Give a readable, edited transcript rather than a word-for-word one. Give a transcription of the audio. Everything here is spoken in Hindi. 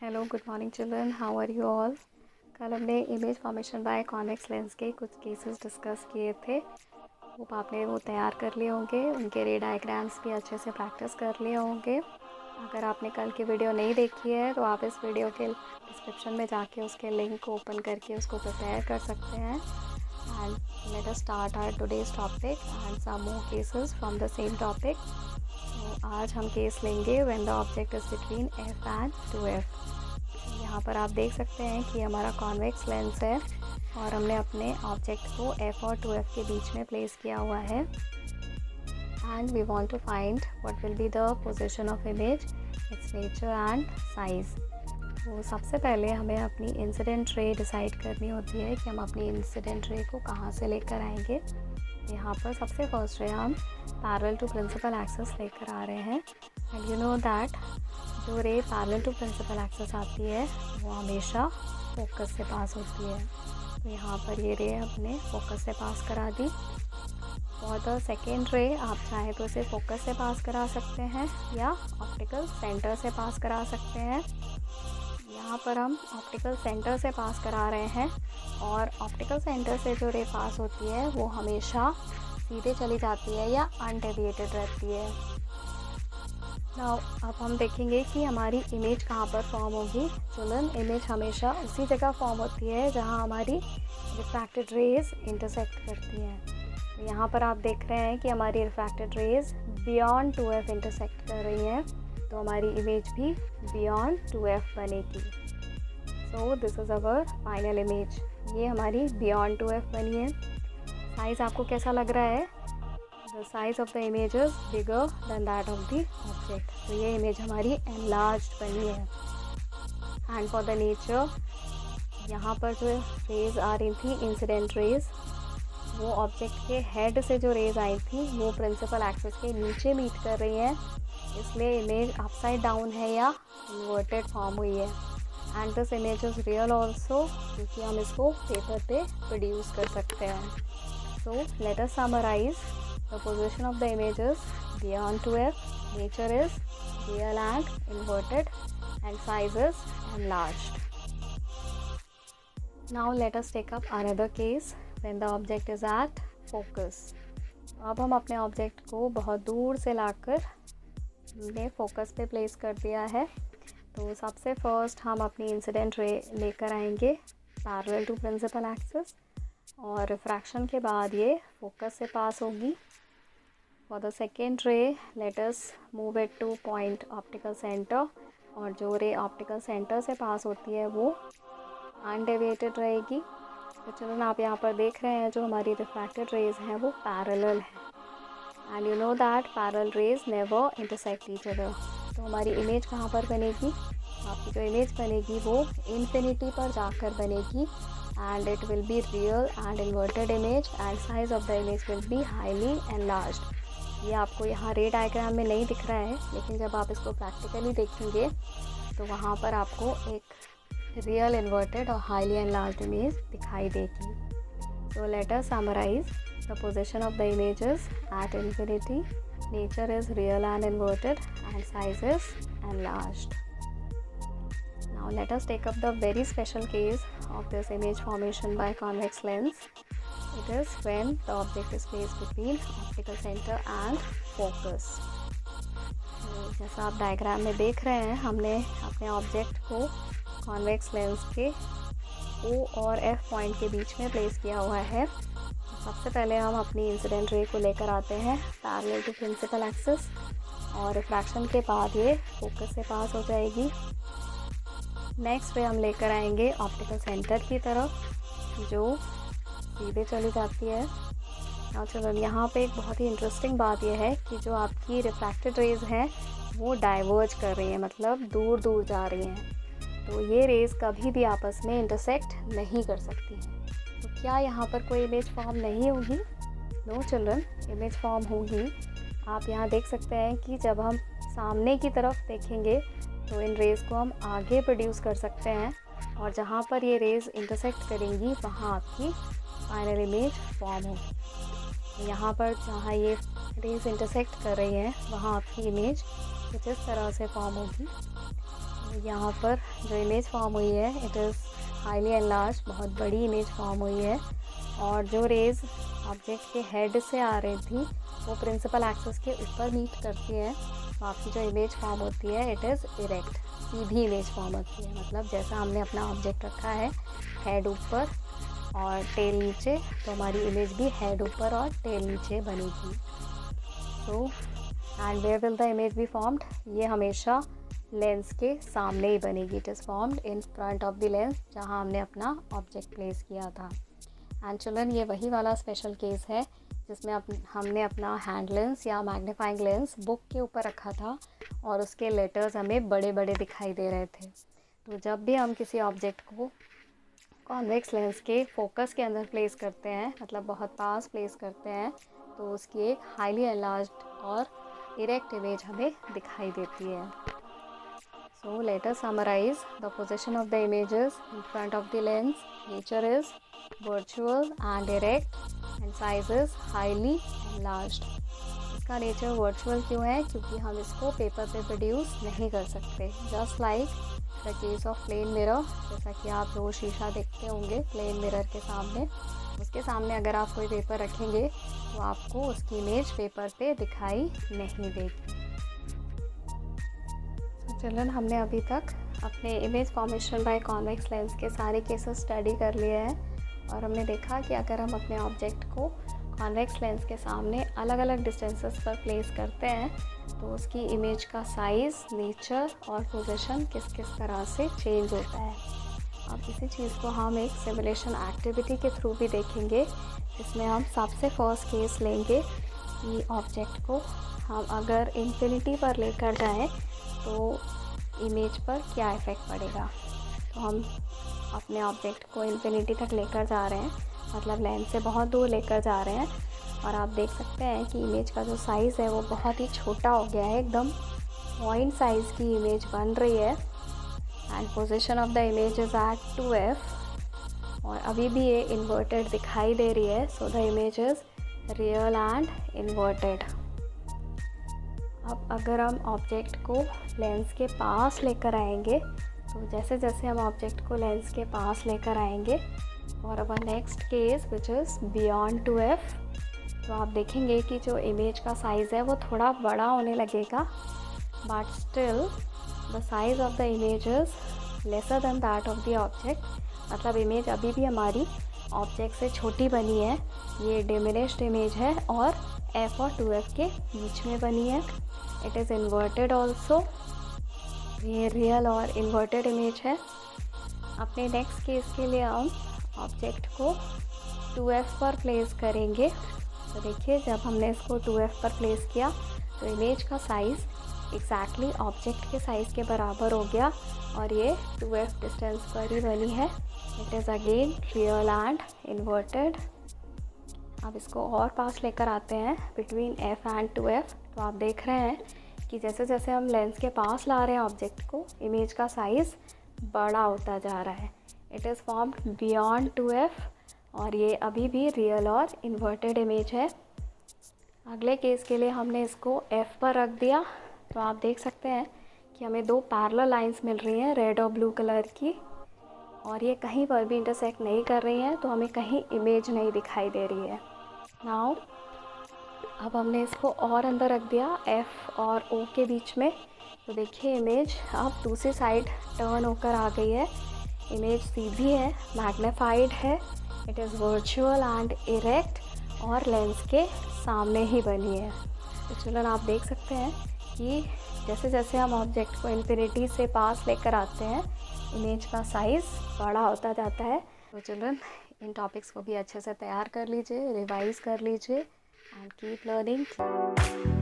Hello good morning children, how are you all. कल हमने image formation by convex lens के कुछ केसेस डिस्कस किए थे। होप आपने वो तैयार कर लिए होंगे, उनके रे डायग्राम्स भी अच्छे से प्रैक्टिस कर लिए होंगे। अगर आपने कल की वीडियो नहीं देखी है तो आप इस वीडियो के डिस्क्रिप्शन में जाके उसके लिंक को ओपन करके उसको प्रिपेयर कर सकते हैं। And let us start our today's topic and some more cases from the same topic. तो आज हम केस लेंगे when the object is between F and 2f। यहाँ पर आप देख सकते हैं कि हमारा कॉन्वेक्स लेंस है और हमने अपने ऑब्जेक्ट को f और 2f के बीच में प्लेस किया हुआ है। And we want to find what will be the position of image, its nature and size. तो सबसे पहले हमें अपनी इंसिडेंट रे डिसाइड करनी होती है कि हम अपनी इंसिडेंट रे को कहाँ से लेकर आएंगे। यहाँ पर सबसे फर्स्ट रे हम पैरेलल टू प्रिंसिपल एक्सिस लेकर आ रहे हैं। एंड यू नो दैट जो ray parallel to principal axis आती है वो हमेशा फोकस से पास होती है। तो यहाँ पर ये रे हमने फोकस से पास करा दी। और द सेकेंड रे आप चाहे तो इसे फोकस से पास करा सकते हैं या ऑप्टिकल सेंटर से पास करा सकते हैं। यहाँ पर हम ऑप्टिकल सेंटर से पास करा रहे हैं और ऑप्टिकल सेंटर से जो रे पास होती है वो हमेशा सीधे चली जाती है या अनडेविएटेड रहती है। नाउ अब हम देखेंगे कि हमारी इमेज कहाँ पर फॉर्म होगी। चिल्ड्रन, इमेज हमेशा उसी जगह फॉर्म होती है जहाँ हमारी रिफ्रैक्टेड रेज इंटरसेक्ट करती हैं। तो यहाँ पर आप देख रहे हैं कि हमारी refracted raise beyond 2f intersect कर रही हैं, तो हमारी इमेज भी बियॉन्ड 2f बनेगी। So this is our final image. ये हमारी बियॉन्ड 2f बनी है। साइज़ आपको कैसा लग रहा है? The size of the image is bigger than that of the object. तो ये इमेज हमारी एनलार्ज्ड बनी है। एंड फॉर द नेचर, यहाँ पर जो रेज आ रही थी इंसिडेंट रेज, वो ऑब्जेक्ट के हेड से जो रेज आई थी वो प्रिंसिपल एक्सिस के नीचे मीट कर रही हैं, इसलिए इमेज अपसाइड डाउन है या इन्वर्टेड फॉर्म हुई है। And this image is real also, क्योंकि हम इसको पेपर पे प्रोड्यूस कर सकते हैं। So let us summarise. The position of the image is beyond 2f, nature is real and inverted, and size is enlarged. Now let us take up another case when the object is at focus. अब हम अपने ऑब्जेक्ट को बहुत दूर से लाकर हमने फोकस पे प्लेस कर दिया है। तो सबसे फर्स्ट हम अपनी इंसिडेंट रे लेकर आएंगे पैरेलल टू प्रिंसिपल एक्सिस और रिफ्रैक्शन के बाद ये फोकस से पास होगी। फॉर द सेकेंड रे let us move it two point optical centre, और जो रे ऑप्टिकल सेंटर से पास होती है वो अनडेविएटेड रहेगी। तो चलो आप यहाँ पर देख रहे हैं जो हमारी रिफ्रैक्टेड रेज हैं वो पैरेलल है। And you know that parallel raise never intersect each other. तो हमारी इमेज कहाँ पर बनेगी? आपकी जो इमेज बनेगी वो इन्फिनिटी पर जाकर बनेगी। And it will be real and inverted image and size of the image will be highly enlarged. ये आपको यहाँ रे डायग्राम में नहीं दिख रहा है, लेकिन जब आप इसको प्रैक्टिकली देखेंगे तो वहाँ पर आपको एक रियल इन्वर्टेड और हाईली एनलार्ज्ड इमेज दिखाई देगी। So let us summarise. The position of the images at infinity, nature is real and inverted and size is enlarged. Now let us take up the very special case of this image formation by convex lens. It is when the object is placed between optical center and focus. तो जैसा आप डायग्राम में देख रहे हैं, हमने अपने ऑब्जेक्ट को कॉन्वेक्स लेंस के O और F पॉइंट के बीच में प्लेस किया हुआ है। सबसे पहले हम अपनी इंसिडेंट रे को लेकर आते हैं पैरेलल टू प्रिंसिपल एक्सिस, और रिफ्रैक्शन के बाद ये फोकस से पास हो जाएगी। नेक्स्ट रे हम लेकर आएंगे ऑप्टिकल सेंटर की तरफ, जो सीधे चली जाती है। और चलो यहाँ पे एक बहुत ही इंटरेस्टिंग बात यह है कि जो आपकी रिफ्रैक्टेड रेज हैं वो डाइवर्ज कर रही हैं, मतलब दूर दूर जा रही हैं। तो ये रेज कभी भी आपस में इंटरसेक्ट नहीं कर सकती हैं। तो क्या यहाँ पर कोई इमेज फॉर्म नहीं होगी? नो चिल्ड्रन, इमेज फॉर्म होगी। आप यहाँ देख सकते हैं कि जब हम सामने की तरफ देखेंगे तो इन रेज़ को हम आगे प्रोड्यूस कर सकते हैं, और जहाँ पर ये रेज़ इंटरसेक्ट करेंगी वहाँ आपकी फाइनल इमेज फॉर्म होगी। यहाँ पर जहाँ ये रेज़ इंटरसेक्ट कर रही हैं वहाँ आपकी इमेज कुछ इस तरह से फॉर्म होगी। यहाँ पर जो इमेज फॉर्म हुई है इट इज़ हाईली एनलार्ज, बहुत बड़ी इमेज फॉर्म हुई है। और जो रेज़ ऑब्जेक्ट के हेड से आ रही थी वो प्रिंसिपल एक्सिस के ऊपर मीट करती हैं, तो आपकी जो इमेज फॉर्म होती है it is erect, Sidhi image form होती है। मतलब जैसा हमने अपना ऑब्जेक्ट रखा है हेड ऊपर और टेल नीचे, तो हमारी इमेज भी हेड ऊपर और टेल नीचे बनेगी। So and where will the image be formed, ये हमेशा लेंस के सामने ही बनेगी। It is formed in front of the lens, जहाँ हमने अपना ऑब्जेक्ट प्लेस किया था। एंड चिल्ड्रन, ये वही वाला स्पेशल केस है जिसमें हमने अपना हैंड लेंस या मैग्नीफाइंग लेंस बुक के ऊपर रखा था और उसके लेटर्स हमें बड़े बड़े दिखाई दे रहे थे। तो जब भी हम किसी ऑब्जेक्ट को कॉन्वेक्स लेंस के फोकस के अंदर प्लेस करते हैं, मतलब बहुत पास प्लेस करते हैं, तो उसकी एक हाईली एनलार्ज्ड और इरेक्ट इमेज हमें दिखाई देती है। So let us summarize the position of the images in front of the lens. Nature is virtual and erect and size is highly enlarged. इसका नेचर वर्चुअल क्यों है? क्योंकि हम इसको पेपर पे प्रोड्यूस नहीं कर सकते। Just like the case of plane mirror, जैसा कि आप रोज शीशा देखते होंगे प्लेन मिरर के सामने, उसके सामने अगर आप कोई पेपर रखेंगे तो आपको उसकी इमेज पेपर पे दिखाई नहीं देगी। चिल्ड्रन, हमने अभी तक अपने image formation by convex lens के सारे केसेस स्टडी कर लिए हैं और हमने देखा कि अगर हम अपने ऑब्जेक्ट को कॉन्वेक्स लेंस के सामने अलग अलग डिस्टेंसेस पर प्लेस करते हैं तो उसकी इमेज का साइज़, नेचर और पोजीशन किस किस तरह से चेंज होता है। अब इसी चीज़ को हम एक सिमुलेशन एक्टिविटी के थ्रू भी देखेंगे, जिसमें हम सबसे फर्स्ट केस लेंगे कि ऑब्जेक्ट को हम अगर इन्फिनिटी पर लेकर जाएं तो इमेज पर क्या इफ़ेक्ट पड़ेगा। तो हम अपने ऑब्जेक्ट को इन्फिनिटी तक लेकर जा रहे हैं, मतलब लेंस से बहुत दूर लेकर जा रहे हैं, और आप देख सकते हैं कि इमेज का जो साइज़ है वो बहुत ही छोटा हो गया है, एकदम पॉइंट साइज़ की इमेज बन रही है। And position of the image is at 2f और अभी भी ये इन्वर्टेड दिखाई दे रही है। So the image is real and inverted. अब अगर हम ऑब्जेक्ट को लेंस के पास लेकर आएंगे, तो जैसे जैसे हम ऑब्जेक्ट को लेंस के पास लेकर आएंगे और our next case which is beyond 2f, तो आप देखेंगे कि जो इमेज का साइज़ है वो थोड़ा बड़ा होने लगेगा, but still the size of the image is lesser than that of the object. मतलब इमेज अभी भी हमारी ऑब्जेक्ट से छोटी बनी है, ये डिमिनिश्ड इमेज है और f और 2f के बीच में बनी है। इट इज़ इन्वर्टेड ऑल्सो, ये रियल और इन्वर्टेड इमेज है। अपने नेक्स्ट केस के लिए हम ऑब्जेक्ट को 2f पर प्लेस करेंगे। तो देखिए, जब हमने इसको 2f पर प्लेस किया तो इमेज का साइज़ एग्जैक्टली ऑब्जेक्ट के साइज़ के बराबर हो गया और ये 2f डिस्टेंस पर ही बनी है। It is again real and inverted. अब इसको और पास लेकर आते हैं बिटवीन f एंड 2f। तो आप देख रहे हैं कि जैसे जैसे हम लेंस के पास ला रहे हैं ऑब्जेक्ट को, इमेज का साइज़ बड़ा होता जा रहा है। It is formed beyond 2f और ये अभी भी रियल और इन्वर्टेड इमेज है। अगले केस के लिए हमने इसको f पर रख दिया, तो आप देख सकते हैं कि हमें दो पैरेलल लाइंस मिल रही हैं रेड और ब्लू कलर की, और ये कहीं पर भी इंटरसेक्ट नहीं कर रही हैं, तो हमें कहीं इमेज नहीं दिखाई दे रही है। नाउ अब हमने इसको और अंदर रख दिया f और o के बीच में, तो देखिए इमेज अब दूसरी साइड टर्न होकर आ गई है। इमेज सीधी है, मैग्नीफाइड है, it is virtual and erect और लेंस के सामने ही बनी है। तो चिल्ड्रन, आप देख सकते हैं कि जैसे जैसे हम ऑब्जेक्ट को इन्फिनिटी से पास लेकर आते हैं, इमेज का साइज़ बड़ा होता जाता है। तो चिल्ड्रन, इन टॉपिक्स को भी अच्छे से तैयार कर लीजिए, रिवाइज़ कर लीजिए एंड कीप लर्निंग।